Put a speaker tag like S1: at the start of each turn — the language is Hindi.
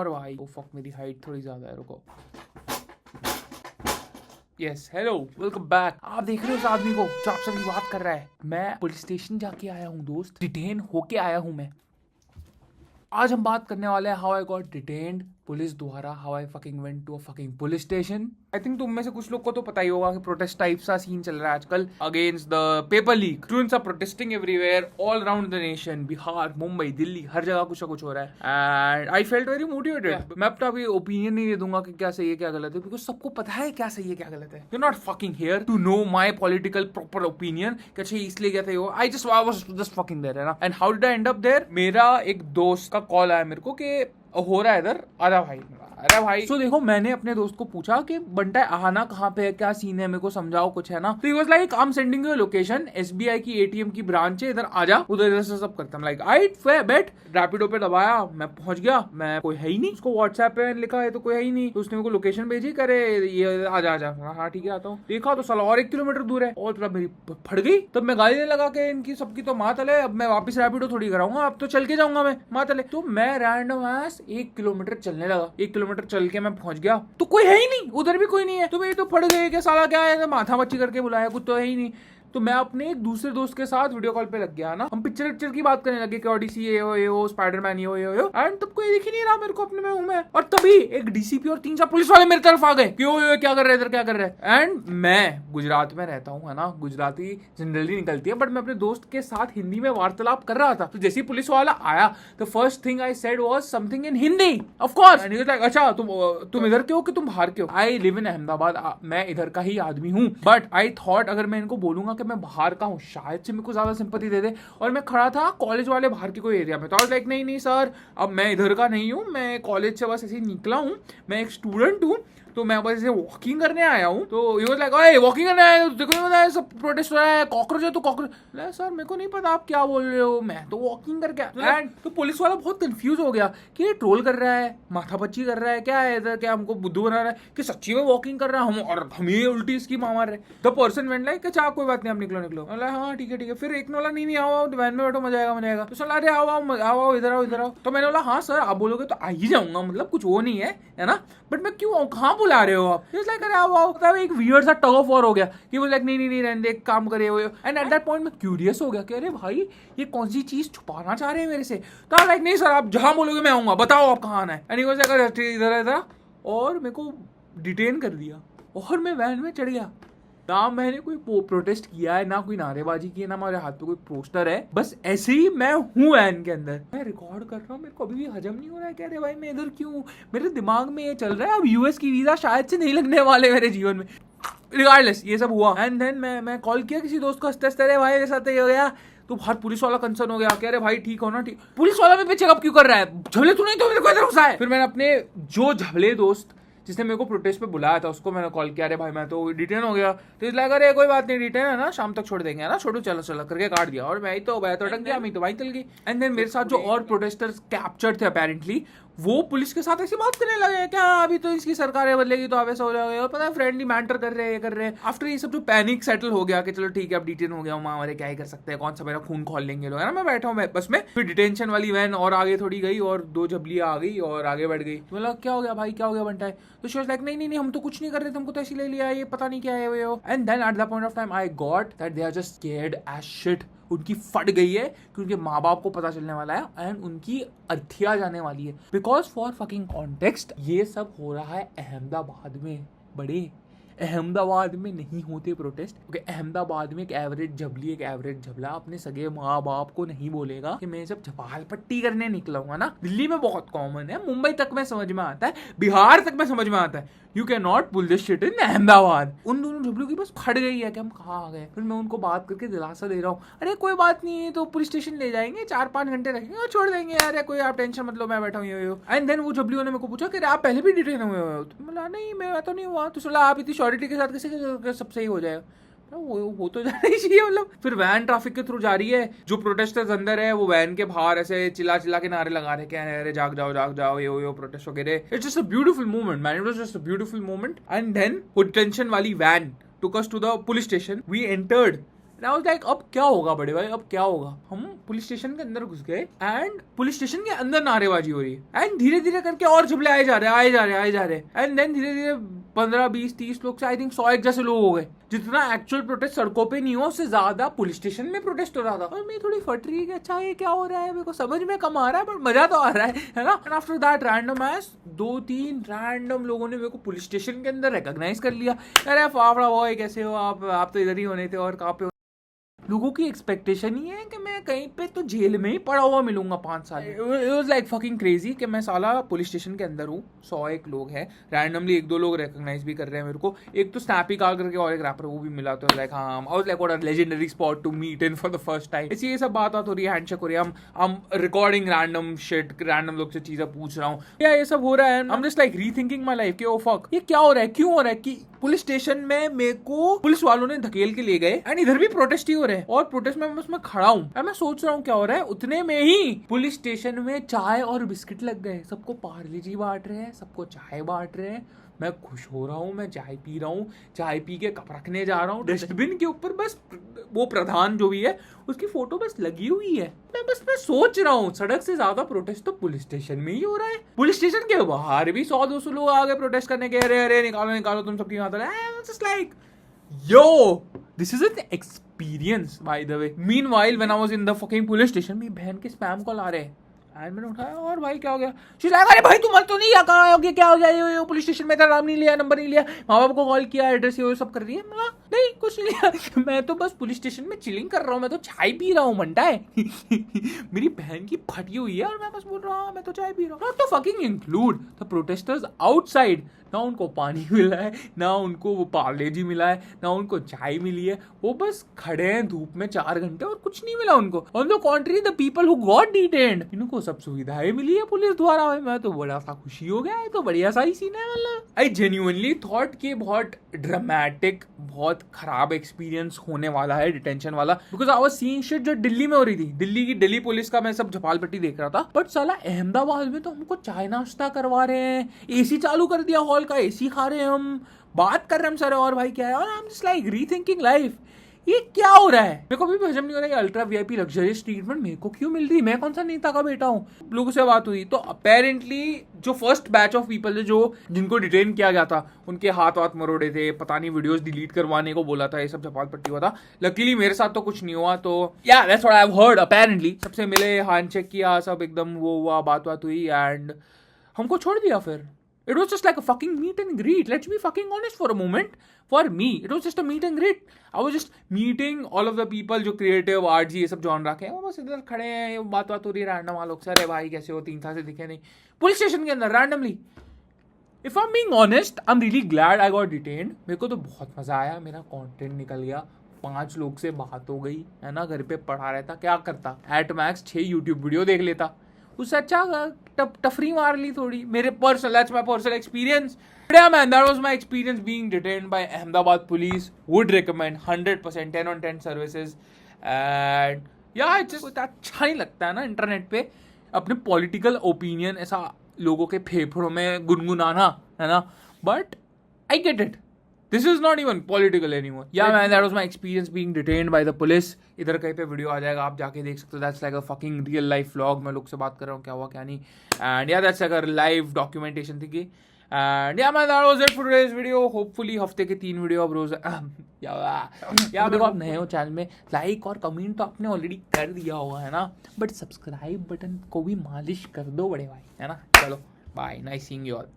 S1: और भाई ओ फक मेरी हाइट थोड़ी ज्यादा है, रुको। Yes hello welcome back. आप देख रहे हो उस आदमी को जो आपसे भी बात कर रहा है। मैं पुलिस स्टेशन जाके आया हूँ दोस्त, डिटेन होके आया हूँ मैं। आज हम बात करने वाले हैं how I got detained police द्वारा, how I fucking went to a fucking police station. I think तुम में से कुछ लोग को तो पता ही होगा कि प्रोटेस्ट टाइप सा सीन चल रहा है आजकल against the paper leak. Students are protesting everywhere all around the nation, Bihar, Mumbai, Delhi, हर जगह कुछ ना कुछ हो रहा है। And I felt very motivated. मैं अपना अभी ओपिनियन नहीं दे दूंगा कि क्या सही है क्या गलत है, बिकॉज सबको पता है क्या सही है क्या गलत है। You not fucking here to know my political proper opinion कि अच्छा इसलिए क्या था। I was just fucking there है ना। And how did I end up there, मेरा एक दोस्त का कॉल आया मेरे को कि हो रहा है इधर, आजा भाई। अरे भाई तो देखो, मैंने अपने दोस्त को पूछा कि बंटा आना कहाँ पे है, क्या सीन है, मेरे को समझाओ कुछ है ना। तो he was like I am sending you location, SBI की एटीएम की ब्रांच है, इधर आजा, उधर इधर से सब करता हूं। लाइक आई बेट रैपिडो पे दबाया, मैं पहुंच गया। मैं कोई है ही नहीं, उसको व्हाट्सएप पे लिखा है तो कोई है ही नहीं, तो उसने मेरे को लोकेशन भेजी, करे ये आजा आजा। हाँ ठीक है आता हूँ। देखा तो साला और 1 किलोमीटर दूर है, और मेरी फट गई। तब मैं गाली देने लगा कि इनकी सबकी तो माँ तले, अब मैं वापस रैपिडो थोड़ी कराऊंगा, अब तो चल के जाऊंगा मैं माँ तले। तो मैं रैंडम 1 किलोमीटर चलने लगा। 1 किलोमीटर चल के मैं पहुंच गया तो कोई है ही नहीं, उधर भी कोई नहीं है। तो मेरी तो फट गई कि साला क्या है, माथा मच्छी करके बुलाया, कुछ तो है ही नहीं। तो मैं अपने एक दूसरे दोस्त के साथ वीडियो कॉल पे लग गया ना। हम पिक्चर की बात करने लगे कि ओडीसी ये हो स्पाइडरमैन ये हो। एंड तब कोई दिख ही नहीं रहा मेरे को, अपने में हूं मैं। और तभी एक डीसीपी और 3-4 पुलिस वाले मेरी तरफ आ गए कि ओ क्या कर रहे इधर, क्या कर रहे हैं। एंड मैं गुजरात में रहता हूँ है ना, गुजराती जनरली निकलती है, बट मैं अपने दोस्त के साथ हिंदी में वार्तालाप कर रहा था। तो जैसे ही पुलिस वाला आया, the first thing I said was something in Hindi of course. And he was like अच्छा तुम इधर के हो कि तुम बाहर के हो। आई लिव इन अहमदाबाद, मैं इधर का ही आदमी हूँ, बट आई थॉट अगर मैं इनको बोलूंगा कि मैं बाहर का हूँ शायद से मेरे को ज्यादा सिंपैथी दे दे। और मैं खड़ा था कॉलेज वाले बाहर के कोई एरिया में, तो आई वाज लाइक नहीं सर, अब मैं इधर का नहीं हूँ, मैं कॉलेज से बस ऐसे ही निकला हूँ, मैं एक स्टूडेंट हूँ, तो मैं बस ऐसे वॉकिंग करने आया हूँ। तो ही वाज लाइक ओए वॉकिंग करने आया, देखो नहीं पता सब प्रोटेस्ट हो रहा है, कॉकरोच है तो कॉकरोच। सर मेरे को नहीं पता आप क्या बोल रहे हो, मैं तो वॉकिंग करके आया। एंड तो पुलिस वाला बहुत कंफ्यूज हो गया कि ये ट्रोल कर रहा है, माथापच्ची कर रहा है, क्या है इधर, क्या हमको बुद्धू बना रहा है कि सच्ची में वॉकिंग कर रहा है हम, और हम ये उल्टी इसकी मार रहे। द पर्सन वेंट लाइक अच्छा कोई बात नहीं, आप निकलो। हाँ ठीक है। फिर एक ने बोला नहीं आओ वैन में बैठो, मजा आएगा। तो सर अरे आओ इधर आओ। तो मैंने बोला हाँ सर आप बोलोगे तो आ ही जाऊंगा, मतलब कुछ वो नहीं है ना, बट मैं क्यों कहाँ बुला रहे हो आप। लाइक अरे आओ। एक वियर्ड सा टग ऑफ वॉर हो गया कि वो लाइक नहीं रहने दे, काम करे हो। एंड एट दैट पॉइंट मैं क्यूरियस हो गया कि अरे भाई ये कौन सी चीज छुपाना चाह रहे हैं मेरे से। तो लाइक नहीं सर आप जहां बोलोगे मैं आऊंगा, बताओ आप कहाँ आना है। एंड ही वाज लाइक इधर, और मेरे को डिटेन कर दिया और मैं वैन में चढ़ गया। ना मैंने कोई प्रोटेस्ट किया है, ना कोई नारेबाजी की है, ना मेरे हाथ पे कोई पोस्टर है, बस ऐसे ही मैं हूँ वैन के अंदर। मैं रिकॉर्ड कर रहा हूँ, मेरे को अभी भी हजम नहीं हो रहा है कि अरे भाई मैं इधर क्यों। मेरे दिमाग में ये चल रहा है अब यूएस की वीजा शायद से नहीं लगने वाले मेरे जीवन में। रिगार्डलेस ये सब हुआ। एंड देन मैं कॉल किया किसी दोस्त को, हंसते अरे भाई मेरे साथ ये हो गया। तो हर पुलिस वाला कंसर्न हो गया कि अरे भाई ठीक हो ना, ठीक। पुलिस वाला मेरे पे चेकअप क्यों कर रहा है, झबले तू नहीं तो मेरे को इधर घुसा है। फिर मैंने अपने जो झबले दोस्त जिसने मेरे को प्रोटेस्ट पे बुलाया था उसको मैंने कॉल किया, अरे भाई मैं तो डिटेन हो गया। तो इस लाइक अरे कोई बात नहीं, डिटेन है ना, शाम तक छोड़ देंगे है ना, छोड़ो चलो करके काट दिया। और मैं तो अटक गया, मैं तो वहीं चल गई। एंड देन मेरे साथ जो और प्रोटेस्टर्स कैप्चर्ड थे अपेरेंटली, वो पुलिस के साथ ऐसी बात करने लगे क्या अभी तो इसकी सरकार बदलेगी तो आप ऐसा हो जाओगे, और पता है फ्रेंडली मैटर कर रहे हैं। आफ्टर ये सब जो पैनिक सेटल हो गया कि चलो ठीक है अब डिटेन हो गया हूँ, हमारे क्या ही कर सकते हैं, कौन सा मेरा खून खोल लेंगे लोग है ना। मैं बैठा हूँ बस में, फिर डिटेंशन वाली वैन और आगे थोड़ी गई और 2 झबलियाँ आ गई और आगे बढ़ गई। तो मतलब क्या हो गया भाई, क्या हो गया बनता है। तो शी वाज लाइक नहीं हम तो कुछ नहीं कर रहे थे, हमको तो ऐसे ले लिया, ये पता नहीं क्या है वो। And then at the point of time I got that they are just scared as shit. उनकी फट गई है कि उनके माँ बाप को पता चलने वाला है एंड उनकी अर्थिया जाने वाली है। बिकॉज फॉर फकिंग कॉन्टेक्स्ट ये सब हो रहा है अहमदाबाद में। बड़े अहमदाबाद में नहीं होते प्रोटेस्ट, क्योंकि अहमदाबाद में एक एवरेज झबली, एक एवरेज झबला अपने सगे माँ बाप को नहीं बोलेगा कि मैं जब झपाल पट्टी करने निकला हूँ ना। दिल्ली में बहुत कॉमन है, मुंबई तक में समझ में आता है, बिहार तक में समझ में आता है। You can not pull this shit in Ahmedabad. उन दोनों झबलों की बस फट गई है कि हम कहाँ आ गए। फिर मैं उनको बात करके दिलासा दे रहा हूँ, अरे कोई बात नहीं है तो पुलिस स्टेशन ले जाएंगे, 4-5 घंटे रखेंगे और छोड़ देंगे, अरे कोई आप टेंशन मत लो, मैं बैठा हूँ। एंड देन वो झबलियों ने मेरे को पूछा कि आप पहले भी डिटेन हुए हो। तो बोला नहीं मैं तो नहीं हुआ। तो बोला आप इतनी श्योरिटी के साथ कैसे सब सही हो जाएगा। वो तो जाना ही चाहिए मतलब। फिर वैन ट्रैफिक के थ्रू जा रही है, जो प्रोटेस्टर्स अंदर है वो वैन के बाहर ऐसे चिल्ला के नारे लगा रहे हैं, अरे जाग जाओ ये प्रोटेस्ट वगैरह। It's just a beautiful moment man, it was just a beautiful moment. And then वो डिटेंशन वाली van took us to the police station. We entered And I was like, अब क्या होगा बड़े भाई, अब क्या होगा। हम पुलिस स्टेशन के अंदर घुस गए एंड पुलिस स्टेशन के अंदर नारेबाजी हो रही है एंड धीरे धीरे करके और जुबले आए जा रहे एंड देन धीरे धीरे 15, 20, 30 लोग से आई थिंक 100 जैसे लोग हो गए। जितना एक्चुअल प्रोटेस्ट सड़कों पे नहीं हुआ उससे ज्यादा पुलिस स्टेशन में प्रोटेस्ट हो रहा था। और मैं थोड़ी फट रही है कि अच्छा ये क्या हो रहा है, मेरे को समझ में कम आ रहा है पर मजा तो आ रहा है ना। And after that random S 2-3 random लोगों ने मेरे को पुलिस स्टेशन के अंदर रिकॉग्नाइज कर लिया। अरे फाफड़ा बॉय कैसे हो आप तो इधर ही होने थे और कहाँ पे। लोगों की एक्सपेक्टेशन ही है कि मैं कहीं पे तो जेल में ही पड़ा हुआ मिलूंगा 5 साल। It was like fucking crazy कि मैं साला पुलिस स्टेशन के अंदर हूँ, 101 लोग हैं, रैंडमली 1-2 लोग रिकॉग्नाइज भी कर रहे हैं मेरे को। एक तो स्नैपी कार करके और एक रैपर वो भी मिला, तो लाइक हाँ I was like what a legendary spot to meet in for the first time. इसी ये सब बात हो रही है, हैंडशेक हो रही है, हम रिकॉर्डिंग रैंडम शिट, रैंडम लोग से चीजें पूछ रहा हूँ, या ये सब हो रहा है। I am just like rethinking my life कि ओ फक ये क्या हो रहा है, क्यों हो रहा है कि पुलिस स्टेशन में मेरे को पुलिस वालों ने धकेल के ले गए एंड इधर भी प्रोटेस्ट ही हो रहे हैं और प्रोटेस्ट में मैं खड़ा हूँ। मैं सोच रहा हूँ क्या हो रहा है, उतने में ही पुलिस स्टेशन में चाय और बिस्किट लग गए, सबको पार्ले जी बांट रहे हैं, सबको चाय बांट रहे हैं। मैं खुश हो रहा हूँ, मैं चाय पी रहा हूँ, चाय पी के कप रखने जा रहा हूँ, डस्टबिन के ऊपर बस वो प्रधान जो भी है उसकी फोटो बस लगी हुई है। मैं सोच रहा हूँ सड़क से ज्यादा प्रोटेस्ट तो पुलिस स्टेशन में ही हो रहा है। पुलिस स्टेशन के बाहर भी 100-200 लोग आ गए प्रोटेस्ट करने के, अरे निकालो तुम सबकी बात like yo this is an experience by the way। meanwhile when I was in the fucking police station मेरी बहन के स्पैम कॉल आ रहे हैं एंड मैंने उठाया और भाई क्या हो गया, she's like अरे भाई तुम मत तो नहीं या कहाँ हो गया, क्या हो गया, ये पुलिस स्टेशन में तेरा नाम नहीं लिया, नंबर नहीं लिया, माँ बाप को कॉल किया, एड्रेस ये सब कर रही है। मैं नहीं कुछ नहीं लिया, मैं तो बस पुलिस स्टेशन में चिलिंग कर रहा हूँ, मैं तो चाय पी रहा हूँ मंडा है। मेरी बहन की फटी हुई है और मैं बस बोल रहा हूँ मैं तो चाय पी रहा हूँ। Not to fucking include the protesters outside, ना उनको पानी मिला है, ना उनको वो पार्ले जी मिला है, ना उनको चाय मिली है, वो बस खड़े हैं धूप में 4 घंटे और कुछ नहीं मिला उनको। On the contrary the people who got detained इनको सब सुविधाएं मिली है पुलिस द्वारा। मैं तो बड़ा सा खुशी हो गया, है तो बढ़िया सा ही सीन है। मतलब आई जेन्युइनली थॉट कि बहुत ड्रामेटिक, बहुत खराब एक्सपीरियंस होने वाला है डिटेंशन वाला, because I was seeing shit जो दिल्ली में हो रही थी, दिल्ली पुलिस का मैं सब झपालपट्टी देख रहा था। बट साला अहमदाबाद में तो हमको चाय नाश्ता करवा रहे हैं, एसी चालू कर दिया हॉल का, एसी खा रहे हैं, हम बात कर रहे हैं हम सर और भाई क्या है, और I am just like rethinking life ये क्या हो रहा है। मेरे को भी हजम नहीं हो रहा है, अल्ट्रा वीआईपी लग्जरियस ट्रीटमेंट मेरे को क्यों मिल रही है, मैं कौन सा नेता का बेटा हूँ। लोगों से बात हुई तो अपेरेंटली जो फर्स्ट बैच ऑफ पीपल है जो जिनको डिटेन किया गया था उनके हाथ मरोड़े थे, पता नहीं वीडियोस डिलीट करवाने को बोला था, ये सब झपाल पट्टी हुआ था। लकीली मेरे साथ तो कुछ नहीं हुआ, तो या that's what I have heard. Apparently सबसे मिले, हैंडशेक किया, सब एकदम वो हुआ, बात हुई एंड हमको छोड़ दिया। फिर it was just like a fucking meet and greet. Let's be fucking honest for a moment. For me, it was just a meet and greet. I was just meeting all of the people जो creative arts ये सब जॉन रखे हैं, वो बस इधर खड़े हैं, बात हो रही है रैंडम वालों से, अरे भाई कैसे हो, 3 साल से दिखे नहीं पुलिस स्टेशन के अंदर randomly. If I'm being honest, I'm really glad I got detained. मेरे को तो बहुत मजा आया, मेरा कंटेंट निकल गया, 5 लोग से बात हो गई है ना, घर पे पढ़ा रहता, क्या करता, एट मैक्स 6 यूट्यूब वीडियो देख लेता, उससे अच्छा टफरी मार ली थोड़ी। मेरे personal, that's my personal experience. But yeah man, that was my experience being detained by Ahmedabad police. Would recommend 100%, 10 on 10 services. And yeah, it's just अच्छा नहीं लगता है ना इंटरनेट पे अपने पॉलिटिकल ओपिनियन ऐसा लोगों के फेफड़ों में गुनगुनाना, है ना, but I get it, this is not even political anymore. Yeah man, that was my experience being detained by the police. इधर कहीं पे वीडियो आ जाएगा, आप जाके देख सकते हो। That's like a fucking real life vlog, मैं लोग से बात कर रहा हूँ क्या हुआ क्या नहीं, and yeah that's like a live documentation थी की। and yeah man, that was it for today's video. hopefully हफ्ते के 3 वीडियो अब रोज या देखो आप नए हो चैनल में, लाइक और कमेंट तो आपने ऑलरेडी कर दिया होगा है ना, बट सब्सक्राइब बटन को भी मालिश कर दो बड़े भाई, है ना। चलो bye, nice seeing you all.